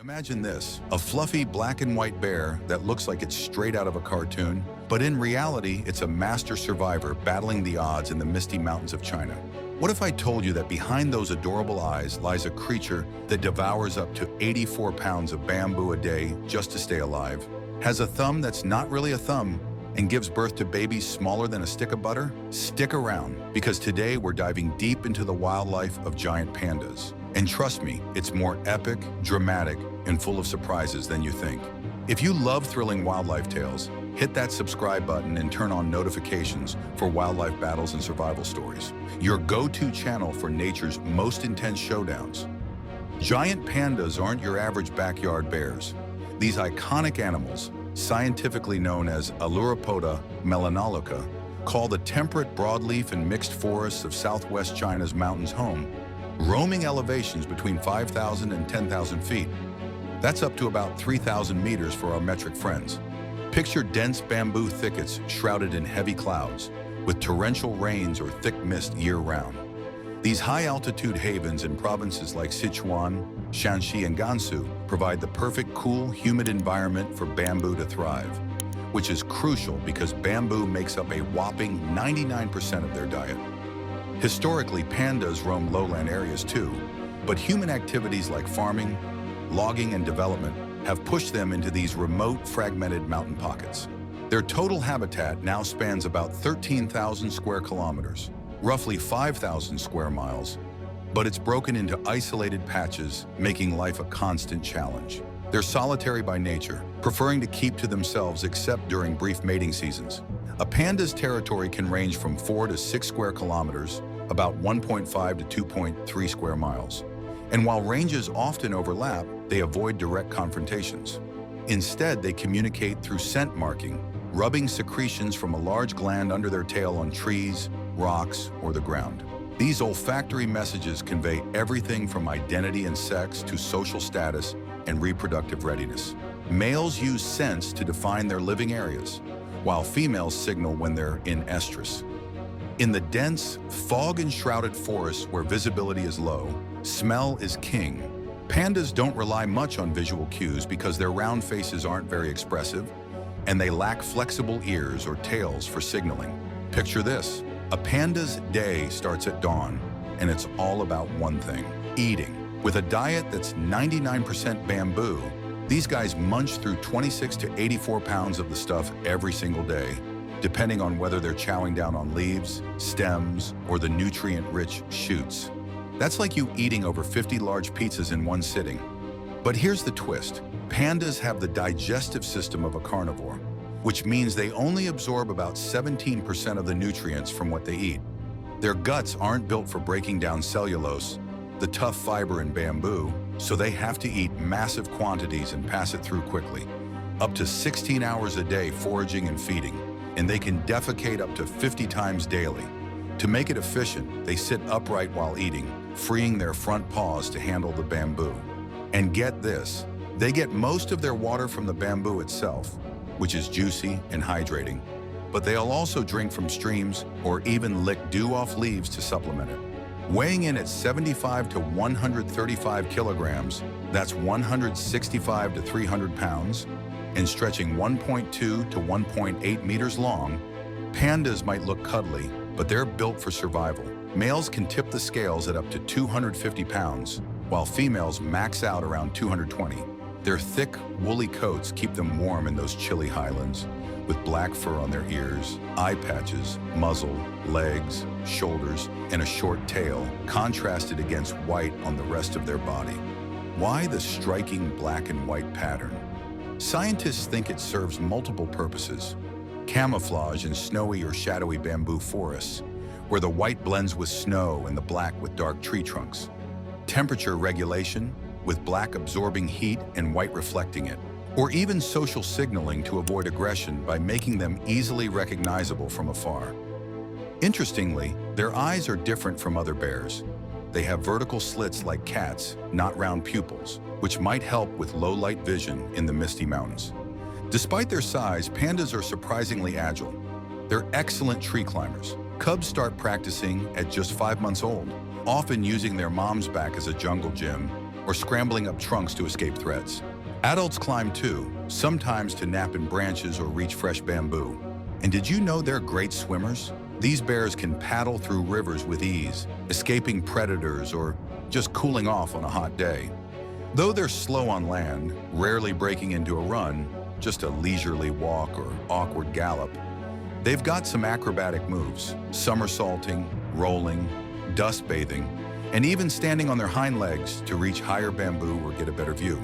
Imagine this, a fluffy black and white bear that looks like it's straight out of a cartoon, but in reality, it's a master survivor battling the odds in the misty mountains of China. What if I told you that behind those adorable eyes lies a creature that devours up to 84 pounds of bamboo a day just to stay alive, has a thumb that's not really a thumb, and gives birth to babies smaller than a stick of butter? Stick around, because today we're diving deep into the wildlife of giant pandas. And trust me, it's more epic, dramatic, and full of surprises than you think. If you love thrilling wildlife tales, hit that subscribe button and turn on notifications for wildlife battles and survival stories. Your go-to channel for nature's most intense showdowns. Giant pandas aren't your average backyard bears. These iconic animals, scientifically known as Aluropoda melanolica, call the temperate broadleaf and mixed forests of southwest China's mountains home, roaming elevations between 5,000 and 10,000 feet. That's up to about 3,000 meters for our metric friends. Picture dense bamboo thickets shrouded in heavy clouds, with torrential rains or thick mist year-round. These high-altitude havens in provinces like Sichuan, Shanxi, and Gansu provide the perfect cool, humid environment for bamboo to thrive, which is crucial because bamboo makes up a whopping 99% of their diet. Historically, pandas roam lowland areas too, but human activities like farming, logging, and development have pushed them into these remote, fragmented mountain pockets. Their total habitat now spans about 13,000 square kilometers, roughly 5,000 square miles, but it's broken into isolated patches, making life a constant challenge. They're solitary by nature, preferring to keep to themselves except during brief mating seasons. A panda's territory can range from 4 to 6 square kilometers, about 1.5 to 2.3 square miles. And while ranges often overlap, they avoid direct confrontations. Instead, they communicate through scent marking, rubbing secretions from a large gland under their tail on trees, rocks, or the ground. These olfactory messages convey everything from identity and sex to social status and reproductive readiness. Males use scents to define their living areas, while females signal when they're in estrus. In the dense, fog-enshrouded forests where visibility is low, smell is king. Pandas don't rely much on visual cues because their round faces aren't very expressive, and they lack flexible ears or tails for signaling. Picture this. A panda's day starts at dawn, and it's all about one thing: eating. With a diet that's 99% bamboo, these guys munch through 26 to 84 pounds of the stuff every single day, depending on whether they're chowing down on leaves, stems, or the nutrient-rich shoots. That's like you eating over 50 large pizzas in one sitting. But here's the twist. Pandas have the digestive system of a carnivore, which means they only absorb about 17% of the nutrients from what they eat. Their guts aren't built for breaking down cellulose, the tough fiber in bamboo, so they have to eat massive quantities and pass it through quickly. Up to 16 hours a day foraging and feeding, and they can defecate up to 50 times daily. To make it efficient, they sit upright while eating, freeing their front paws to handle the bamboo. And get this, they get most of their water from the bamboo itself, which is juicy and hydrating, but they'll also drink from streams or even lick dew off leaves to supplement it. Weighing in at 75 to 135 kilograms, that's 165 to 300 pounds, and stretching 1.2 to 1.8 meters long, pandas might look cuddly, but they're built for survival. Males can tip the scales at up to 250 pounds, while females max out around 220. Their thick, woolly coats keep them warm in those chilly highlands, with black fur on their ears, eye patches, muzzle, legs, shoulders, and a short tail, contrasted against white on the rest of their body. Why the striking black and white pattern? Scientists think it serves multiple purposes. Camouflage in snowy or shadowy bamboo forests, where the white blends with snow and the black with dark tree trunks. Temperature regulation, with black absorbing heat and white reflecting it. Or even social signaling to avoid aggression by making them easily recognizable from afar. Interestingly, their eyes are different from other bears. They have vertical slits like cats, not round pupils, which might help with low-light vision in the misty mountains. Despite their size, pandas are surprisingly agile. They're excellent tree climbers. Cubs start practicing at just 5 months old, often using their mom's back as a jungle gym, or scrambling up trunks to escape threats. Adults climb too, sometimes to nap in branches or reach fresh bamboo. And did you know they're great swimmers? These bears can paddle through rivers with ease, escaping predators or just cooling off on a hot day. Though they're slow on land, rarely breaking into a run, just a leisurely walk or awkward gallop, they've got some acrobatic moves, somersaulting, rolling, dust bathing, and even standing on their hind legs to reach higher bamboo or get a better view.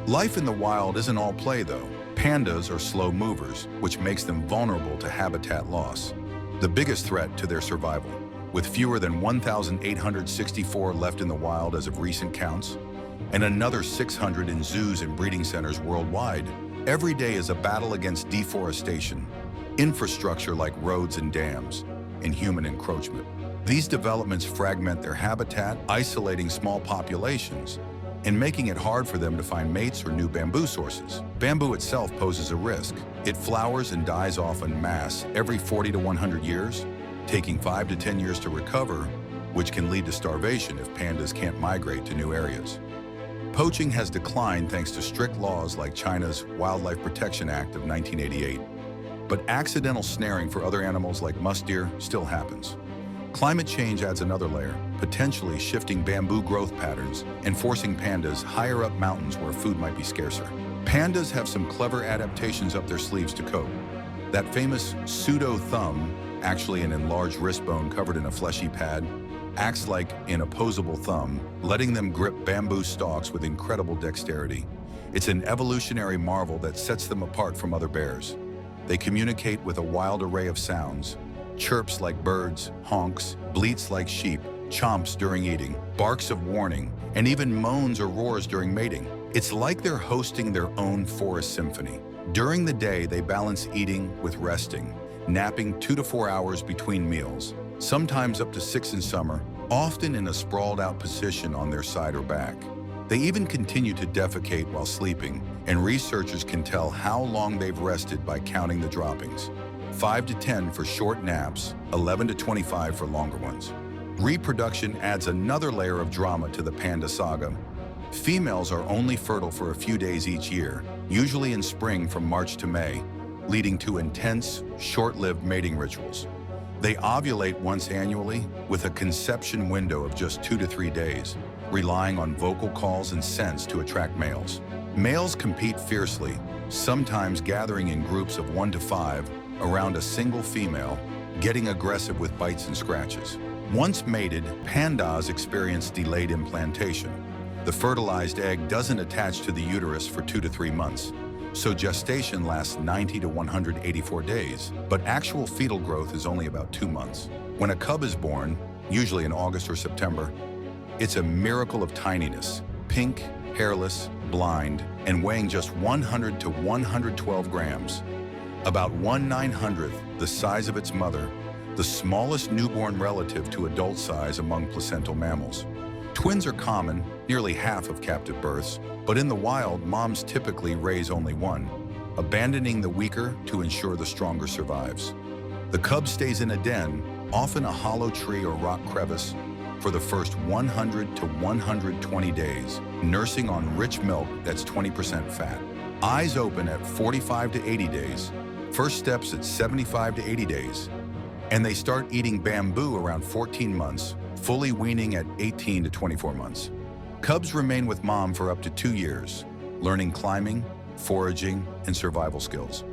Life in the wild isn't all play though. Pandas are slow movers, which makes them vulnerable to habitat loss, the biggest threat to their survival. With fewer than 1,864 left in the wild as of recent counts, and another 600 in zoos and breeding centers worldwide, every day is a battle against deforestation, infrastructure like roads and dams, and human encroachment. These developments fragment their habitat, isolating small populations, and making it hard for them to find mates or new bamboo sources. Bamboo itself poses a risk. It flowers and dies off en masse every 40 to 100 years, taking 5 to 10 years to recover, which can lead to starvation if pandas can't migrate to new areas. Poaching has declined thanks to strict laws like China's Wildlife Protection Act of 1988. But accidental snaring for other animals like musk deer still happens. Climate change adds another layer, potentially shifting bamboo growth patterns and forcing pandas higher up mountains where food might be scarcer. Pandas have some clever adaptations up their sleeves to cope. That famous pseudo-thumb, actually an enlarged wrist bone covered in a fleshy pad, acts like an opposable thumb, letting them grip bamboo stalks with incredible dexterity. It's an evolutionary marvel that sets them apart from other bears. They communicate with a wild array of sounds: chirps like birds, honks, bleats like sheep, chomps during eating, barks of warning, and even moans or roars during mating. It's like they're hosting their own forest symphony. During the day, they balance eating with resting, napping 2 to 4 hours between meals, sometimes up to 6 in summer, often in a sprawled-out position on their side or back. They even continue to defecate while sleeping, and researchers can tell how long they've rested by counting the droppings. 5 to 10 for short naps, 11 to 25 for longer ones. Reproduction adds another layer of drama to the panda saga. Females are only fertile for a few days each year, usually in spring from March to May, leading to intense, short-lived mating rituals. They ovulate once annually with a conception window of just 2 to 3 days, relying on vocal calls and scents to attract males. Males compete fiercely, sometimes gathering in groups of 1 to 5 around a single female, getting aggressive with bites and scratches. Once mated, pandas experience delayed implantation. The fertilized egg doesn't attach to the uterus for 2 to 3 months, so gestation lasts 90 to 184 days, but actual fetal growth is only about 2 months. When a cub is born, usually in August or September, it's a miracle of tininess, pink, hairless, blind, and weighing just 100 to 112 grams. About 1/900th the size of its mother, the smallest newborn relative to adult size among placental mammals. Twins are common, nearly half of captive births, but in the wild, moms typically raise only one, abandoning the weaker to ensure the stronger survives. The cub stays in a den, often a hollow tree or rock crevice, for the first 100 to 120 days, nursing on rich milk that's 20% fat. Eyes open at 45 to 80 days, first steps at 75 to 80 days, and they start eating bamboo around 14 months, fully weaning at 18 to 24 months. Cubs remain with mom for up to 2 years, learning climbing, foraging, and survival skills.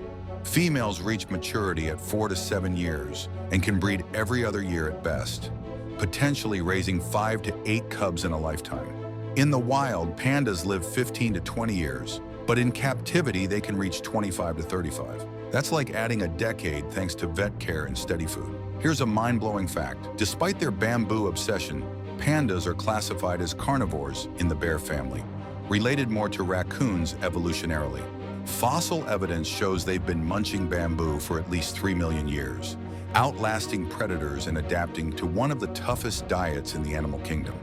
Females reach maturity at 4 to 7 years and can breed every other year at best, potentially raising 5 to 8 cubs in a lifetime. In the wild, pandas live 15 to 20 years, but in captivity they can reach 25 to 35. That's like adding a decade thanks to vet care and steady food. Here's a mind-blowing fact. Despite their bamboo obsession, pandas are classified as carnivores in the bear family, related more to raccoons evolutionarily. Fossil evidence shows they've been munching bamboo for at least 3 million years, outlasting predators and adapting to one of the toughest diets in the animal kingdom.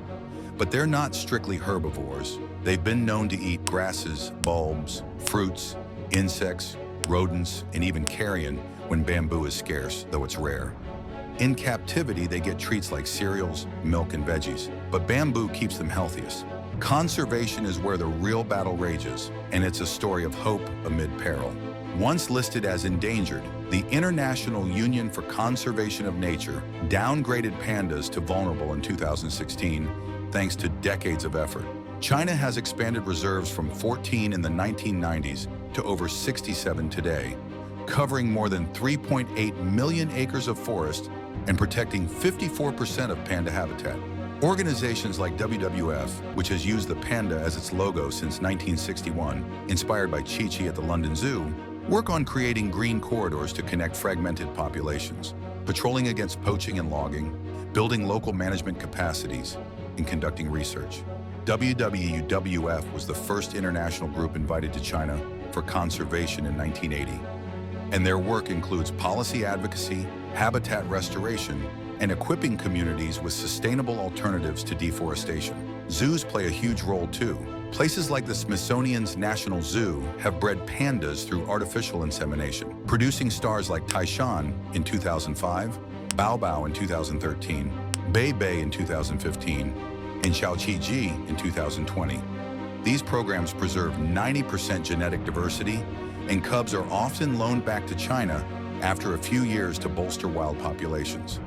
But they're not strictly herbivores. They've been known to eat grasses, bulbs, fruits, insects, rodents, and even carrion when bamboo is scarce, though it's rare. In captivity, they get treats like cereals, milk, and veggies, but bamboo keeps them healthiest. Conservation is where the real battle rages, and it's a story of hope amid peril. Once listed as endangered, the International Union for Conservation of Nature downgraded pandas to vulnerable in 2016, thanks to decades of effort. China has expanded reserves from 14 in the 1990s to over 67 today, covering more than 3.8 million acres of forest and protecting 54% of panda habitat. Organizations like WWF, which has used the panda as its logo since 1961, inspired by Chi-Chi at the London Zoo, work on creating green corridors to connect fragmented populations, patrolling against poaching and logging, building local management capacities, and conducting research. WWF was the first international group invited to China for conservation in 1980, and their work includes policy advocacy, habitat restoration, and equipping communities with sustainable alternatives to deforestation. Zoos play a huge role too. Places like the Smithsonian's National Zoo have bred pandas through artificial insemination, producing stars like Taishan in 2005, Bao Bao in 2013, Bei Bei in 2015, and Xiaoqi in 2020. These programs preserve 90% genetic diversity, and cubs are often loaned back to China after a few years to bolster wild populations.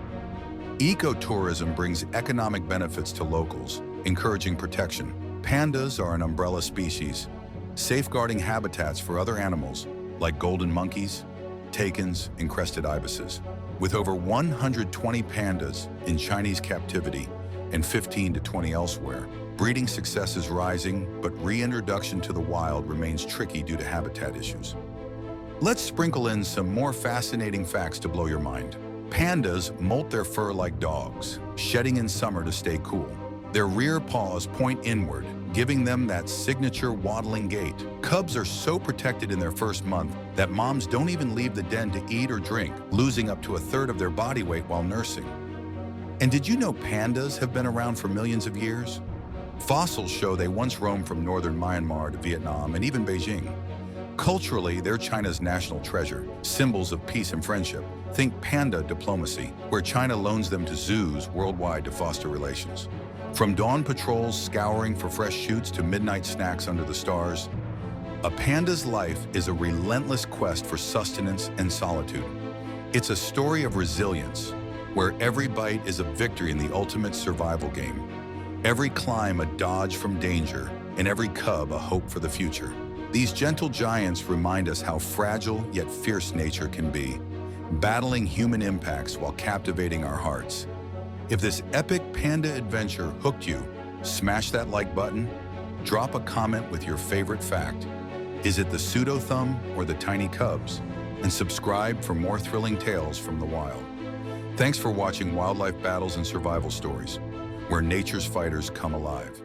Ecotourism brings economic benefits to locals, encouraging protection. Pandas are an umbrella species, safeguarding habitats for other animals like golden monkeys, takins, and crested ibises. With over 120 pandas in Chinese captivity and 15 to 20 elsewhere, breeding success is rising, but reintroduction to the wild remains tricky due to habitat issues. Let's sprinkle in some more fascinating facts to blow your mind. Pandas molt their fur like dogs, shedding in summer to stay cool. Their rear paws point inward, giving them that signature waddling gait. Cubs are so protected in their first month that moms don't even leave the den to eat or drink, losing up to a third of their body weight while nursing. And did you know pandas have been around for millions of years? Fossils show they once roamed from northern Myanmar to Vietnam and even Beijing. Culturally, they're China's national treasure, symbols of peace and friendship. Think panda diplomacy, where China loans them to zoos worldwide to foster relations. From dawn patrols scouring for fresh shoots to midnight snacks under the stars, a panda's life is a relentless quest for sustenance and solitude. It's a story of resilience, where every bite is a victory in the ultimate survival game. Every climb a dodge from danger, and every cub a hope for the future. These gentle giants remind us how fragile yet fierce nature can be, battling human impacts while captivating our hearts. If this epic panda adventure hooked you, smash that like button, drop a comment with your favorite fact. Is it the pseudo-thumb or the tiny cubs? And subscribe for more thrilling tales from the wild. Thanks for watching Wildlife Battles and Survival Stories, where nature's fighters come alive.